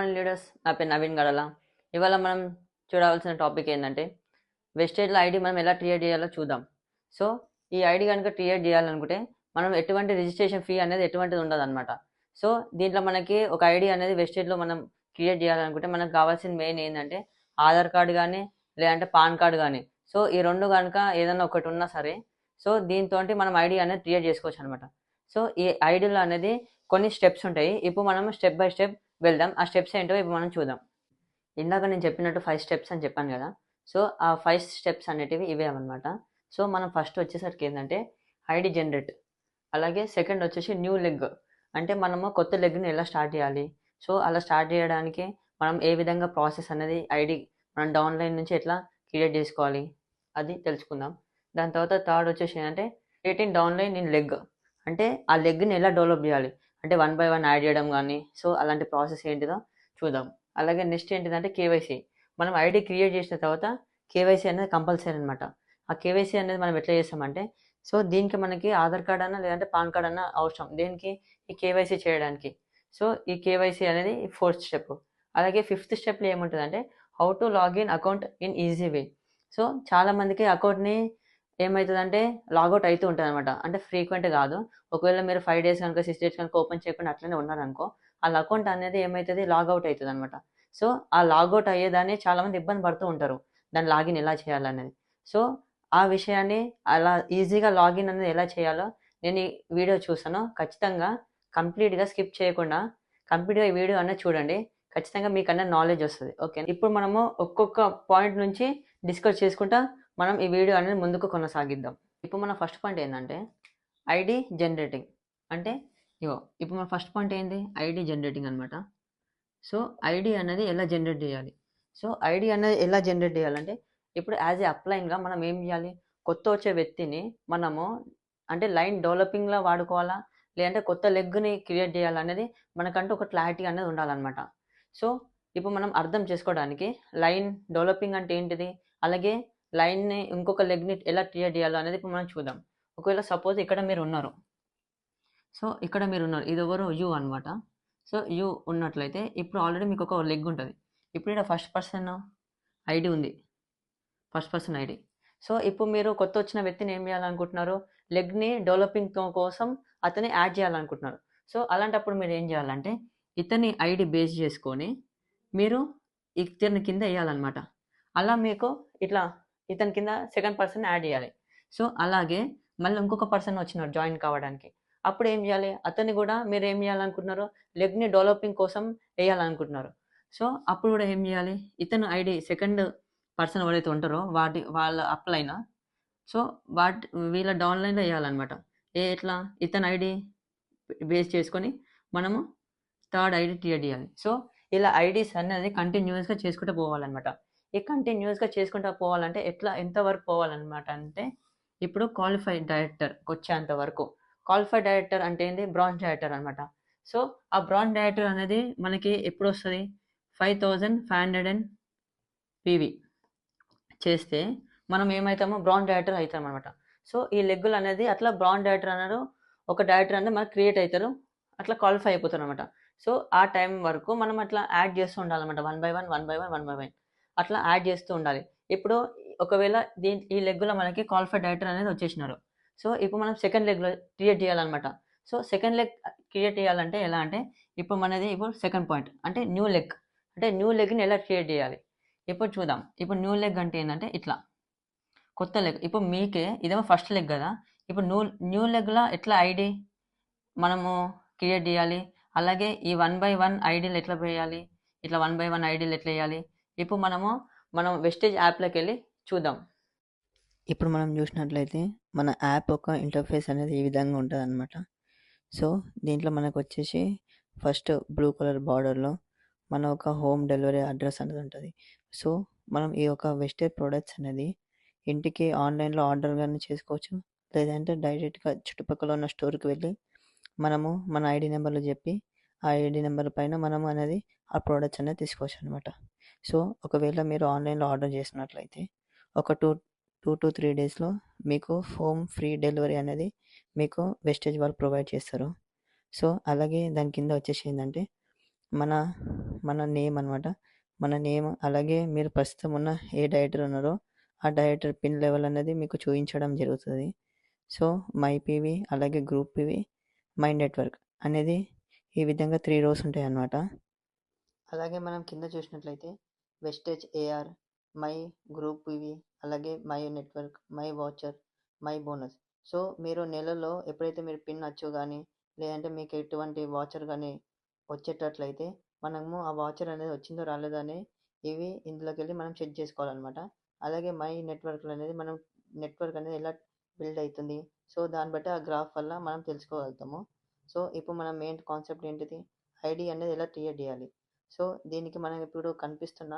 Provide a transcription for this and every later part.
Morning leaders. నా పేరు నవీన్ గడల. ఇవాళ మనం చూడవలసిన టాపిక్ ఏంటంటే వెస్టేజ్లో ఐడి మనం ఎలా క్రియేట్ చేయాలో చూద్దాం. సో ఈ ఐడి కనుక క్రియేట్ చేయాలనుకుంటే మనం ఎటువంటి రిజిస్ట్రేషన్ ఫీ అనేది ఎటువంటిది ఉండదన్నమాట. సో దీంట్లో మనకి ఒక ఐడి అనేది వెస్టేజ్లో మనం క్రియేట్ చేయాలనుకుంటే మనకు కావాల్సిన మెయిన్ ఏంటంటే ఆధార్ కార్డు కానీ లేదంటే పాన్ కార్డు కానీ. సో ఈ రెండు కనుక ఏదైనా ఒకటి ఉన్నా సరే సో దీంతో మనం ఐడి అనేది క్రియేట్ చేసుకోవచ్చు అనమాట. సో ఈ ఐడిలో అనేది కొన్ని స్టెప్స్ ఉంటాయి. ఇప్పుడు మనం స్టెప్ బై స్టెప్ వెళ్దాం. ఆ స్టెప్స్ ఏంటో ఇప్పుడు మనం చూద్దాం. ఇందాక నేను చెప్పినట్టు 5 స్టెప్స్ అని చెప్పాను కదా! సో ఆ 5 స్టెప్స్ అనేటివి ఇవే అనమాట. సో మనం ఫస్ట్ వచ్చేసరికి ఏంటంటే ఐడి జనరేట్. అలాగే సెకండ్ వచ్చేసి న్యూ లెగ్. అంటే మనము కొత్త లెగ్‌ని ఎలా స్టార్ట్ చేయాలి? సో అలా స్టార్ట్ చేయడానికి మనం ఏ విధంగా ప్రాసెస్ అనేది ఐడి మనం డౌన్‌లైన్ నుంచి ఎట్లా క్రియేట్ చేసుకోవాలి? అది తెలుసుకుందాం. దాని తర్వాత థర్డ్ వచ్చేసి ఏంటంటే క్రియేటింగ్ డౌన్‌లైన్ ఇన్ లెగ్. అంటే ఆ లెగ్‌ని ఎలా డెవలప్ చేయాలి? అంటే వన్ బై వన్ యాడ్ చేయడం గానీ, సో అలాంటి ప్రాసెస్ ఏంటిదో చూద్దాం. అలాగే నెక్స్ట్ ఏంటిదంటే కేవైసీ. మనం ఐడీ క్రియేట్ చేసిన తర్వాత కేవైసీ అనేది కంపల్సరీ అనమాట. ఆ కేవైసీ అనేది మనం ఎట్లా చేస్తామంటే సో దీనికి మనకి ఆధార్ కార్డ్ అన్నా లేదంటే పాన్ కార్డ్ అన్నా అవసరం. దేనికి? ఈ కేవైసీ చేయడానికి. సో ఈ కేవైసీ అనేది ఫోర్త్ స్టెప్. అలాగే ఫిఫ్త్ స్టెప్‌లో ఏముంటదంటే how to login account in easy way. So చాలా మందికి అకౌంట్‌ని ఏమైతదంటే లాగౌట్ అయితూ ఉంటదనమాట. అంటే ఫ్రీక్వెంట్ కాదు. ఒకవేళ మీరు 5 డేస్ కనుక 6 డేస్ కనుక ఓపెన్ చేయకుండా అట్లనే ఉన్నారనుకో, ఆళ్ళ అకౌంట్ అనేది ఏమైతది లాగౌట్ అయితదనమాట. సో ఆ లాగౌట్ అయ్యేదాన్ని చాలామంది ఇబ్బంది పడుతూ ఉంటారు. దాన్ని లాగిన్ ఎలా చేయాలనేది. సో ఆ విషయాన్ని అలా ఈజీగా లాగిన్ అనేది ఎలా చేయాలో నేను ఈ వీడియో చూసాను. ఖచ్చితంగా కంప్లీట్‌గా స్కిప్ చేయకుండా కంప్లీట్‌గా ఈ వీడియో అనేది చూడండి. ఖచ్చితంగా మీకన్నా నాలెడ్జ్ వస్తది. ఓకే. ఇప్పుడు మనము ఒక్కొక్క పాయింట్ నుంచి డిస్కస్ చేసుకుంటా మనం ఈ వీడియో అనేది ముందుకు కొనసాగిద్దాం. ఇప్పుడు మన ఫస్ట్ పాయింట్ ఏందంటే ఐడీ జనరేటింగ్. అంటే ఇగో ఇప్పుడు మన ఫస్ట్ పాయింట్ ఏంది? ఐడీ జనరేటింగ్ అనమాట. సో ఐడీ అనేది ఎలా జనరేట్ చేయాలి? సో ఐడీ అనేది ఎలా జనరేట్ చేయాలంటే ఇప్పుడు యాజ్ ఎ అప్లైన్‌గా మనం ఏం చేయాలి? కొత్త వచ్చే వ్యక్తిని మనము అంటే లైన్ డెవలపింగ్‌లా వాడుకోవాలా? లేదంటే కొత్త లెగ్‌ని క్రియేట్ చేయాలనేది మనకంటూ ఒక క్లారిటీ అనేది ఉండాలనమాట. సో ఇప్పుడు మనం అర్థం చేసుకోవడానికి లైన్ డెవలపింగ్ అంటే ఏంటిది? అలాగే లైన్‌ని ఇంకొక లెగ్‌ని ఎలా క్రియేట్ చేయాలో అనేది ఇప్పుడు మనం చూద్దాం. ఒకవేళ సపోజ్ ఇక్కడ మీరున్నారు. సో ఇక్కడ మీరున్నారు. ఇదెవరు? యూ అనమాట. సో యూ ఉన్నట్లయితే ఇప్పుడు ఆల్రెడీ మీకొక లెగ్ ఉంటది. ఇప్పుడు ఈడ ఫస్ట్ పర్సన్ ఐడీ ఉంది. First person ID. సో ఇప్పుడు మీరు కొత్తొచ్చిన వ్యక్తిని ఏం చేయాలనుకుంటున్నారు? లెగ్‌ని డెవలపింగ్ కోసం అతన్ని యాడ్ చేయాలనుకుంటున్నారు. సో అలాంటప్పుడు మీరేం చేయాలంటే ఇతని ఐడీ బేస్ చేసుకొని మీరు ఇతని కింద ఎయ్యాలనమాట. అలా మీకు ఇట్లా ఇతని కింద సెకండ్ పర్సన్‌ని యాడ్ చేయాలి. సో అలాగే మళ్ళీ ఇంకొక పర్సన్ వచ్చినాడు జాయిన్ కావడానికి. అప్పుడు ఏం చేయాలి? అతన్ని కూడా మీరేం చేయాలనుకుంటున్నారు? లెగ్‌ని డెవలపింగ్ కోసం ఎయ్యాలనుకుంటున్నారు. సో అప్పుడు కూడా ఏం చేయాలి? ఇతను ఐడీ సెకండ్ పర్సన్ ఎవరైతే ఉంటారో వాళ్ళ అప్లైన సో వీళ్ళ డౌన్‌లైన్‌లో ఎయ్యాలనమాట. ఎట్లా? ఇతని ఐడీ బేస్ చేసుకొని మనము థర్డ్ ఐడీ క్రియేట్ చేయాలి. సో ఇలా ఐడీస్ అనేది కంటిన్యూయస్‌గా చేసుకుంటూ పోవాలనమాట. ఈ కంటిన్యూయస్‌గా చేసుకుంటా పోవాలంటే ఎంత వరకు పోవాలనమాట అంటే ఇప్పుడు క్వాలిఫైడ్ డైరెక్టర్‌కొచ్చేంత వరకు. క్వాలిఫైడ్ డైరెక్టర్ అంటే ఏంది? బ్రాంజ్ డైరెక్టర్ అనమాట. సో ఆ బ్రాంజ్ డైరెక్టర్ అనేది మనకి ఎప్పుడొస్తది? 5500 పీవీ చేస్తే మనం ఏమైతామో బ్రాంజ్ డైరెక్టర్ అయితామనమాట. సో ఈ లెగ్గులు అనేది అట్లా బ్రాంజ్ డైరెక్టర్ అన్నారు. ఒక డైరెక్టర్ అనేది మనకు క్రియేట్ అయితారు. అట్లా క్వాలిఫై అయిపోతారనమాట. సో ఆ టైం వరకు మనం అట్లా యాడ్ చేస్తూ ఉండాలనమాట. One by one, one by one, one by one అట్లా యాడ్ చేస్తూ ఉండాలి. ఇప్పుడు ఒకవేళ ఈ లెగ్‌లో మనకి క్వాలిఫైడ్ డైరెక్టర్ అనేది వచ్చేసినారు. సో ఇప్పుడు మనం సెకండ్ లెగ్‌లో క్రియేట్ చేయాలనమాట. సో సెకండ్ లెగ్ క్రియేట్ చేయాలంటే ఎలా అంటే ఇప్పుడు మనది ఇప్పుడు సెకండ్ పాయింట్ అంటే న్యూ లెగ్. అంటే న్యూ లెగ్‌ని ఎలా క్రియేట్ చేయాలి? ఇప్పుడు చూద్దాం. ఇప్పుడు న్యూ లెగ్ అంటే ఏందంటే ఇట్లా. కొత్త లెగ్. ఇప్పుడు మీకే ఇదేమో ఫస్ట్ లెగ్ గదా! ఇప్పుడు న్యూ లెగ్‌ల ఎట్లా ఐడీ మనము క్రియేట్ జేయాలి? అలాగే ఈ వన్ బై వన్ ఐడీలు ఎట్లా వేయాలి? ఇట్లా వన్ బై వన్ ఐడీలు ఎట్లా ఎయ్యాలి? ఇప్పుడు మనం వెస్టేజ్ యాప్‌లోకెళ్ళి చూద్దాం. ఇప్పుడు మనం జూసినట్లయితే మన యాప్ యొక్క ఇంటర్‌ఫేస్ అనేది ఈ విధంగా ఉంటదనమాట. సో దీంట్లో మనకొచ్చేసి ఫస్ట్ బ్లూ కలర్ బార్డర్‌లో మన ఒక హోమ్ డెలివరీ అడ్రస్ అనేది ఉంటది. సో మనం ఈ యొక్క వెస్టేజ్ ప్రొడక్ట్స్ అనేది ఇంటికి ఆన్‌లైన్‌లో ఆర్డర్ గాని చేసుకోవచ్చు. లేదంటే డైరెక్ట్‌గా చుట్టుపక్కల ఉన్న స్టోర్‌కి వెళ్ళి మనము మన ఐడీ నంబర్లు జెప్పి, ఆ ఐడీ నంబర్ పైన మనం అనేది ఆ ప్రొడక్ట్స్ అనేది తీసుకోవచ్చనమాట. సో ఒకవేళ మీరు ఆన్‌లైన్‌లో ఆర్డర్ చేసినట్లయితే ఒక 2-3 డేస్‌లో మీకు హోమ్ ఫ్రీ డెలివరీ అనేది మీకు వెస్టేజ్ వాళ్ళు ప్రొవైడ్ చేస్తారు. సో అలాగే దాని కింద వచ్చేసి ఏందంటే మన మన నేమ్ అనమాట. మన నేమ్ అలాగే మీరు ప్రస్తుతం ఉన్న ఏ డైరెక్టర్ ఉన్నారో ఆ డైరెక్టర్ పిన్ లెవెల్ అనేది మీకు చూపించడం జరుగుతుంది. సో మై పీవీ అలాగే గ్రూప్ పీవీ మై నెట్వర్క్ అనేది ఈ విధంగా 3 రోస్ ఉంటాయి అన్నమాట. అలాగే మనం కింద చూసినట్లయితే వెస్టేజ్ ఏఆర్, మై గ్రూప్ పీవీ అలాగే my network, my watcher, my bonus. So మీరు నెలలో ఎప్పుడైతే మీరు పిన్ అచ్చు కానీ లేదంటే మీకు ఎటువంటి వాచర్ కానీ వచ్చేటట్లయితే మనము ఆ వాచర్ అనేది వచ్చిందో రాలేదో అని ఇవి ఇందులోకి వెళ్ళి మనం చెక్ చేసుకోవాలన్నమాట. అలాగే మై నెట్వర్క్ అనేది మనం నెట్వర్క్ అనేది ఎలా బిల్డ్ అవుతుంది, సో దాన్ని బట్టి ఆ గ్రాఫ్ వల్ల మనం తెలుసుకోగలుగుతాము. సో ఇప్పుడు మన మెయిన్ కాన్సెప్ట్ ఏంటిది, ఐడి అనేది ఎలా క్రియేట్ చేయాలి. సో దీనికి మనం ఇప్పుడు కనిపిస్తున్న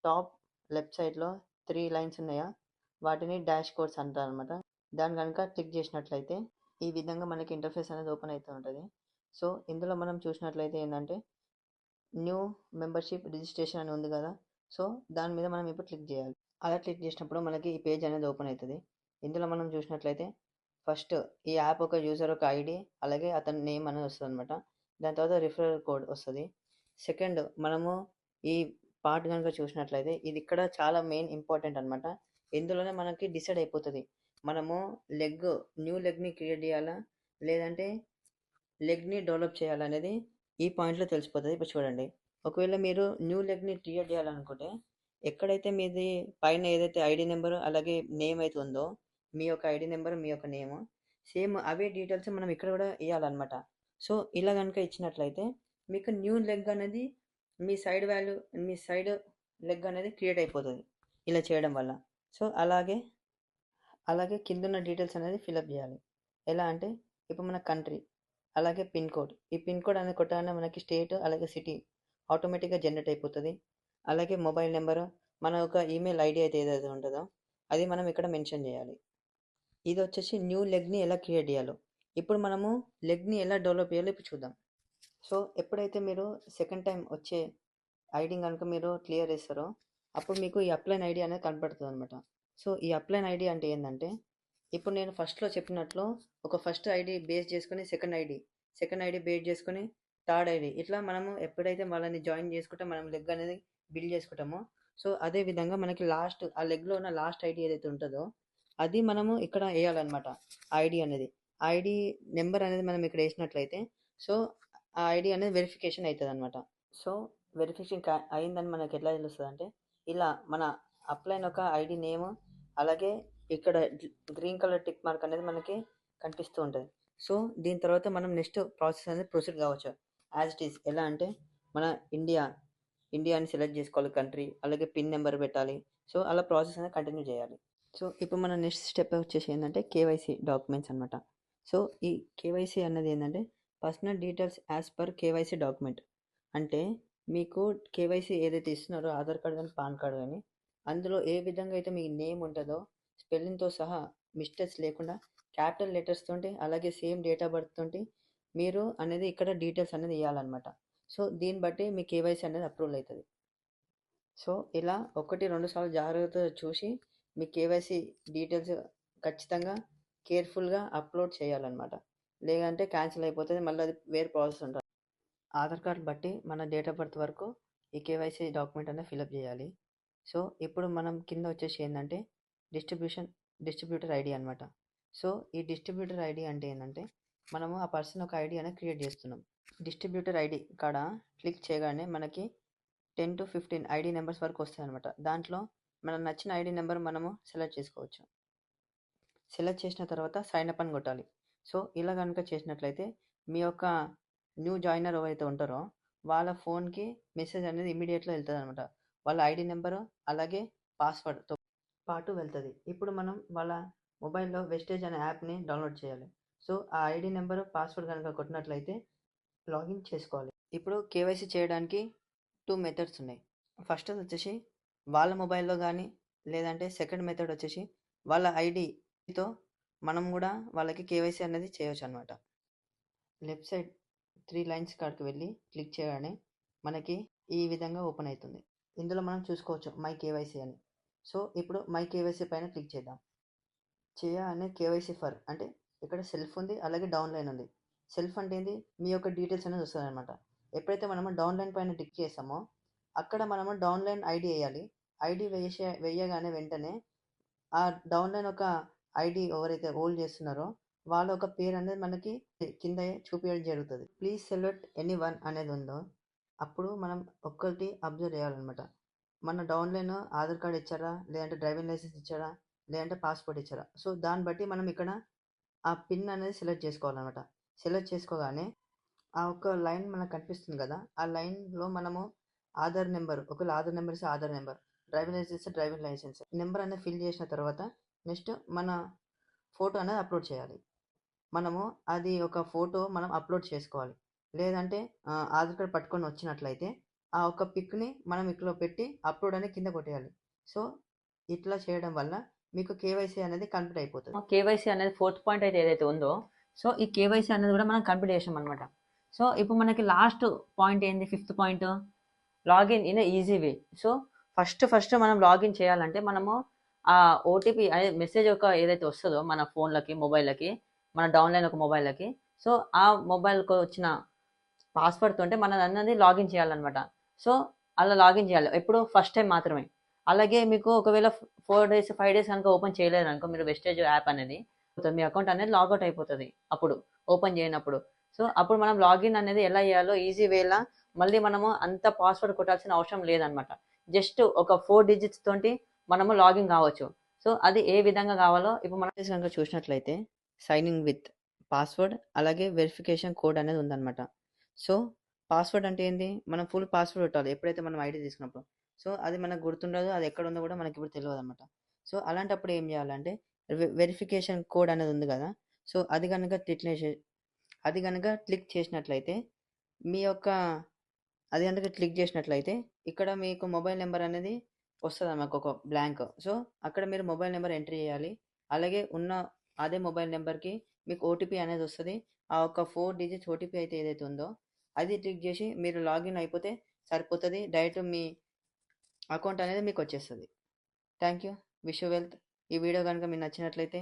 టాప్ లెఫ్ట్ సైడ్లో 3 లైన్స్ ఉన్నాయా, వాటిని డాష్ కోడ్స్ అంటారు అనమాట. దాన్ని కనుక క్లిక్ చేసినట్లయితే ఈ విధంగా మనకి ఇంటర్ఫేస్ అనేది ఓపెన్ అవుతూ ఉంటుంది. సో ఇందులో మనం చూసినట్లయితే ఏంటంటే న్యూ మెంబర్షిప్ రిజిస్ట్రేషన్ అని ఉంది కదా, సో దాని మీద మనం ఇప్పుడు క్లిక్ చేయాలి. అలా క్లిక్ చేసినప్పుడు మనకి ఈ పేజ్ అనేది ఓపెన్ అవుతుంది. ఇందులో మనం చూసినట్లయితే ఫస్ట్ ఈ యాప్ ఒక యూజర్ ఒక ఐడి అలాగే అతని నేమ్ అనేది వస్తుంది అనమాట. దాని తర్వాత రిఫరల్ కోడ్ వస్తుంది. సెకండ్ మనము ఈ పార్ట్ కనుక చూసినట్లయితే ఇది ఇక్కడ చాలా మెయిన్ ఇంపార్టెంట్ అనమాట. ఇందులోనే మనకి డిసైడ్ అయిపోతుంది మనము న్యూ లెగ్ని క్రియేట్ చేయాలా లేదంటే లెగ్ని డెవలప్ చేయాలనేది ఈ పాయింట్లో తెలిసిపోతుంది. ఇప్పుడు చూడండి, ఒకవేళ మీరు న్యూ లెగ్ని క్రియేట్ చేయాలనుకుంటే ఎక్కడైతే మీది పైన ఏదైతే ఐడి నెంబర్ అలాగే నేమ్ అయితే ఉందో మీ యొక్క ఐడి నెంబర్ మీ యొక్క నేమ్ సేమ్ అవే డీటెయిల్స్ మనం ఇక్కడ కూడా ఇవ్వాలన్నమాట. సో ఇలా కనుక ఇచ్చినట్లయితే మీకు న్యూ లెగ్ అనేది మీ సైడ్ లెగ్ అనేది క్రియేట్ అయిపోతుంది ఇలా చేయడం వల్ల. సో అలాగే కిందున్న డీటెయిల్స్ అనేది ఫిలప్ చేయాలి. ఎలా అంటే ఇప్పుడు మన కంట్రీ అలాగే పిన్ కోడ్, ఈ పిన్ కోడ్ అనేది కొట్టగానే మనకి స్టేట్ అలాగే సిటీ ఆటోమేటిక్గా జనరేట్ అయిపోతుంది. అలాగే మొబైల్ నెంబరు మన యొక్క ఈమెయిల్ ఐడి అయితే ఏదైతే ఉంటుందో అది మనం ఇక్కడ మెన్షన్ చేయాలి. ఇది వచ్చేసి న్యూ లెగ్ని ఎలా క్రియేట్ చేయాలో. ఇప్పుడు మనము లెగ్ని ఎలా డెవలప్ చేయాలో ఇప్పుడు చూద్దాం. సో ఎప్పుడైతే మీరు సెకండ్ టైం వచ్చే ఐడి కనుక మీరు క్లియర్ చేస్తారో అప్పుడు మీకు ఈ అప్లైన్ ఐడి అనేది కనపడుతుంది అనమాట. సో ఈ అప్లైన్ ఐడి అంటే ఏంటంటే ఇప్పుడు నేను ఫస్ట్లో చెప్పినట్లు ఒక ఫస్ట్ ఐడి బేస్ చేసుకుని సెకండ్ ఐడి బేస్ చేసుకుని థర్డ్ ఐడి ఇట్లా మనము ఎప్పుడైతే వాళ్ళని జాయిన్ చేసుకుంటే మనం లెగ్ అనేది బిల్డ్ చేసుకుంటామో సో అదే విధంగా మనకి ఆ లెగ్లో ఉన్న లాస్ట్ ఐడి ఏదైతే ఉంటుందో అది మనము ఇక్కడ వేయాలన్నమాట. ఐడి అనేది ఐడి నెంబర్ అనేది మనం ఇక్కడ వేసినట్లయితే సో ఆ ఐడి అనేది వెరిఫికేషన్ అవుతుంది అనమాట. సో వెరిఫికేషన్ అయిందని మనకి ఎట్లా తెలుస్తుంది అంటే ఇలా మన అప్లైన్ ఒక ఐడి నేమ్ అలాగే ఇక్కడ గ్రీన్ కలర్ టిక్ మార్క్ అనేది మనకి కనిపిస్తూ ఉంటుంది. సో దీని తర్వాత మనం నెక్స్ట్ ప్రాసెస్ అనేది ప్రొసీడ్ కావచ్చు యాజ్ ఇట్ ఈస్. ఎలా అంటే మన ఇండియాని సెలెక్ట్ చేసుకోవాలి కంట్రీ, అలాగే పిన్ నెంబర్ పెట్టాలి. సో అలా ప్రాసెస్ అనేది కంటిన్యూ చేయాలి. సో ఇప్పుడు మన నెక్స్ట్ స్టెప్ వచ్చేసి ఏంటంటే కేవైసీ డాక్యుమెంట్స్ అనమాట. సో ఈ కేవైసీ అన్నది ఏంటంటే personal details as per KYC document. అంటే మీకు కేవైసీ ఏదైతే ఇస్తున్నారో ఆధార్ కార్డ్ కానీ పాన్ కార్డ్ కానీ అందులో ఏ విధంగా అయితే మీ నేమ్ ఉంటుందో స్పెల్లింగ్తో సహా మిస్టేక్స్ లేకుండా క్యాపిటల్ లెటర్స్ తోటి అలాగే సేమ్ డేట్ ఆఫ్ బర్త్ తోటి మీరు అనేది ఇక్కడ డీటెయిల్స్ అనేది ఇవ్వాలన్నమాట. సో దీన్ని బట్టి మీ కేవైసీ అనేది అప్రూవల్ అవుతుంది. సో ఇలా 1-2 సార్లు జాగ్రత్తగా చూసి మీ కేవైసీ డీటెయిల్స్ ఖచ్చితంగా కేర్ఫుల్గా అప్లోడ్ చేయాలన్నమాట. లేదంటే క్యాన్సిల్ అయిపోతుంది, మళ్ళీ అది వేరే ప్రాసెస్ ఉంటుంది. ఆధార్ కార్డ్ బట్టి మన డేట్ ఆఫ్ బర్త్ వరకు ఈ కేవైసీ డాక్యుమెంట్ అనేది ఫిలప్ చేయాలి. సో ఇప్పుడు మనం కింద వచ్చేసి ఏంటంటే డిస్ట్రిబ్యూటర్ ఐడి అనమాట. సో ఈ డిస్ట్రిబ్యూటర్ ఐడి అంటే ఏంటంటే మనము ఆ పర్సన్ ఒక ఐడి అనేది క్రియేట్ చేస్తున్నాం. డిస్ట్రిబ్యూటర్ ఐడి కాడ క్లిక్ చేయగానే మనకి 10 to 15 ఐడి నెంబర్స్ వరకు వస్తాయి అనమాట. దాంట్లో మనకు నచ్చిన ఐడి నెంబర్ మనము సెలెక్ట్ చేసుకోవచ్చు. సెలెక్ట్ చేసిన తర్వాత సైన్ అప్ అని కొట్టాలి. సో ఇలా కనుక చేసినట్లయితే మీ యొక్క న్యూ జాయినర్ ఎవరైతే ఉంటారో వాళ్ళ ఫోన్కి మెసేజ్ అనేది ఇమీడియట్గా వెళ్తుంది అనమాట. వాళ్ళ ఐడి నెంబరు అలాగే పాస్వర్డ్తో పాటు వెళ్తుంది. ఇప్పుడు మనం వాళ్ళ మొబైల్లో వెస్టేజ్ అనే యాప్ని డౌన్లోడ్ చేయాలి. సో ఆ ఐడి నెంబరు పాస్వర్డ్ కనుక కొట్టినట్లయితే లాగిన్ చేసుకోవాలి. ఇప్పుడు కేవైసీ చేయడానికి 2 మెథడ్స్ ఉన్నాయి. ఫస్ట్ వచ్చేసి వాళ్ళ మొబైల్లో కానీ లేదంటే సెకండ్ మెథడ్ వచ్చేసి వాళ్ళ ఐడితో మనం కూడా వాళ్ళకి కేవైసీ అనేది చేయవచ్చు అనమాట. లెఫ్ట్ సైడ్ 3 లైన్స్ కాడికి వెళ్ళి క్లిక్ చేయగానే మనకి ఈ విధంగా ఓపెన్ అవుతుంది. ఇందులో మనం చూసుకోవచ్చు మై కేవైసీ అని. సో ఇప్పుడు మై కేవైసీ పైన క్లిక్ చేద్దాం. చేయగానే కేవైసీ ఫర్ అంటే ఇక్కడ సెల్ఫ్ ఉంది అలాగే డౌన్ లైన్ ఉంది. సెల్ఫ్ అంటే ఏంది, మీ యొక్క డీటెయిల్స్ అనేది వస్తుంది అనమాట. ఎప్పుడైతే మనము డౌన్ లైన్ పైన క్లిక్ చేస్తామో అక్కడ మనము డౌన్లైన్ ఐడి వేయాలి. ఐడి వేయగానే వెంటనే ఆ డౌన్లైన్ ఒక ఐడి ఎవరైతే హోల్డ్ చేస్తున్నారో వాళ్ళ ఒక పేరు అనేది మనకి కింద చూపించడం జరుగుతుంది. ప్లీజ్ సెలెక్ట్ ఎనీ వన్ అనేది ఉందో అప్పుడు మనం ఒక్కటి అబ్జర్వ్ చేయాలన్నమాట. మన డౌన్లైన్ ఆధార్ కార్డ్ ఇచ్చారా, లేదంటే డ్రైవింగ్ లైసెన్స్ ఇచ్చారా, లేదంటే పాస్పోర్ట్ ఇచ్చారా. సో దాన్ని బట్టి మనం ఇక్కడ ఆ పిన్ అనేది సెలెక్ట్ చేసుకోవాలన్నమాట. సెలెక్ట్ చేసుకోగానే ఆ ఒక్క లైన్ మనకు కనిపిస్తుంది కదా, ఆ లైన్లో మనము ఆధార్ నెంబర్, ఒకవేళ ఆధార్ నెంబర్ ఇస్తే ఆధార్ నెంబర్, డ్రైవింగ్ లైసెన్స్ ఇస్తే డ్రైవింగ్ లైసెన్స్ నెంబర్ అనేది ఫిల్ చేసిన తర్వాత నెక్స్ట్ మన ఫోటో అనేది అప్లోడ్ చేయాలి. మనము అది ఒక ఫోటో మనం అప్లోడ్ చేసుకోవాలి. లేదంటే ఆధార్ కార్డ్ పట్టుకొని వచ్చినట్లయితే ఆ ఒక్క పిక్ని మనం ఇక్కడ పెట్టి అప్లోడ్ అనేది కింద కొట్టేయాలి. సో ఇట్లా చేయడం వల్ల మీకు కేవైసీ అనేది కంప్లీట్ అయిపోతుంది. కేవైసీ అనేది 4th పాయింట్ అయితే ఏదైతే ఉందో, సో ఈ కేవైసీ అనేది కూడా మనం కంప్లీట్ చేసాం అనమాట. సో ఇప్పుడు మనకి లాస్ట్ పాయింట్ ఏంది, 5th point, login in easy way. So first మనం లాగిన్ చేయాలంటే మనము ఆ ఓటీపీ అనే మెసేజ్ ఒక ఏదైతే వస్తుందో మన ఫోన్లకి, మొబైల్లకి, మన డౌన్లైన్ ఒక మొబైల్లకి, సో ఆ మొబైల్కి వచ్చిన పాస్వర్డ్ తోటే మనం అన్నది లాగిన్ చేయాలన్నమాట. సో అలా లాగిన్ చేయాలి ఎప్పుడు, ఫస్ట్ టైం మాత్రమే. అలాగే మీకు ఒకవేళ 4 days 5 days కనుక ఓపెన్ చేయలేదు అనుకో మీరు వెస్టేజ్ యాప్ అనేది, మీ అకౌంట్ అనేది లాగౌట్ అయిపోతుంది అప్పుడు ఓపెన్ చేయనప్పుడు. సో అప్పుడు మనం లాగిన్ అనేది ఎలా చేయాలో ఈజీ వేలా మళ్ళీ మనము అంత పాస్వర్డ్ కొట్టాల్సిన అవసరం లేదనమాట. జస్ట్ ఒక 4 digits తోటి మనము లాగిన్ కావచ్చు. సో అది ఏ విధంగా కావాలో ఇప్పుడు మనం కనుక చూసినట్లయితే సైన్ ఇన్ విత్ పాస్వర్డ్ అలాగే వెరిఫికేషన్ కోడ్ అనేది ఉందన్నమాట. సో పాస్వర్డ్ అంటే ఏంది, మనం ఫుల్ పాస్వర్డ్ పెట్టాలి ఎప్పుడైతే మనం ఐడి తీసుకున్నప్పుడు. సో అది మనకు గుర్తుండదు, అది ఎక్కడ ఉందో కూడా మనకి ఇప్పుడు తెలియదు అనమాట. సో అలాంటప్పుడు ఏం చేయాలంటే వెరిఫికేషన్ కోడ్ అనేది ఉంది కదా, సో అది కనుక క్లిక్ చేసినట్లయితే మీ యొక్క అది కనుక క్లిక్ చేసినట్లయితే ఇక్కడ మీకు మొబైల్ నెంబర్ అనేది వస్తుంది మాకు ఒక బ్లాంక్. సో అక్కడ మీరు మొబైల్ నెంబర్ ఎంట్రీ చేయాలి. అలాగే ఉన్న అదే మొబైల్ నెంబర్కి మీకు ఓటీపీ అనేది వస్తుంది. ఆ ఒక 4 digits ఓటీపీ అయితే ఏదైతే ఉందో అది క్లిక్ చేసి మీరు లాగిన్ అయిపోతే సరిపోతుంది. డైరెక్ట్ మీ అకౌంట్ అనేది మీకు వచ్చేస్తుంది. Thank you. Wish you wealth. ఈ వీడియో కనుక మీకు నచ్చినట్లయితే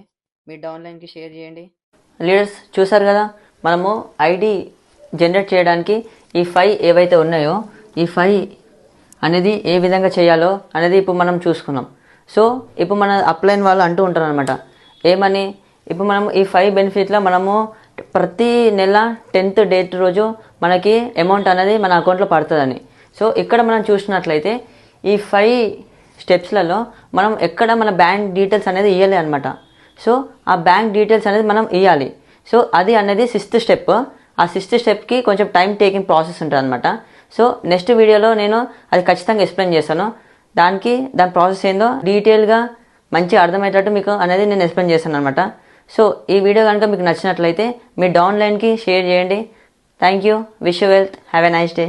మీ డౌన్లైన్కి షేర్ చేయండి. లీడర్స్ చూసారు కదా, మనము ఐడి జనరేట్ చేయడానికి ఈ 5 ఏవైతే ఉన్నాయో ఈ 5 అనేది ఏ విధంగా చేయాలో అనేది ఇప్పుడు మనం చూసుకున్నాం. సో ఇప్పుడు మన అప్లైన్ వాళ్ళు అంటూ ఉంటారు అనమాట ఏమని, ఇప్పుడు మనం ఈ 5 బెనిఫిట్లో మనము ప్రతి నెల 10th date రోజు మనకి అమౌంట్ అనేది మన అకౌంట్లో పడుతుందని. సో ఇక్కడ మనం చూసినట్లయితే ఈ 5 స్టెప్స్లలో మనం ఎక్కడ మన బ్యాంక్ డీటెయిల్స్ అనేది ఇవ్వాలి అనమాట. సో ఆ బ్యాంక్ డీటెయిల్స్ అనేది మనం ఇవ్వాలి. సో అది అనేది 6th స్టెప్. ఆ 6th స్టెప్కి కొంచెం టైం టేకింగ్ ప్రాసెస్ ఉంటుంది అనమాట. సో నెక్స్ట్ వీడియోలో నేను అది ఖచ్చితంగా ఎక్స్ప్లెయిన్ చేస్తాను. దాని ప్రాసెస్ ఏందో డీటెయిల్గా మంచిగా అర్థమయ్యేటట్టు మీకు అనేది నేను ఎక్స్ప్లెయిన్ చేస్తాను అనమాట. సో ఈ వీడియో కనుక మీకు నచ్చినట్లయితే మీ డౌన్లైన్కి షేర్ చేయండి. Thank you. Wish you wealth. Have a nice day.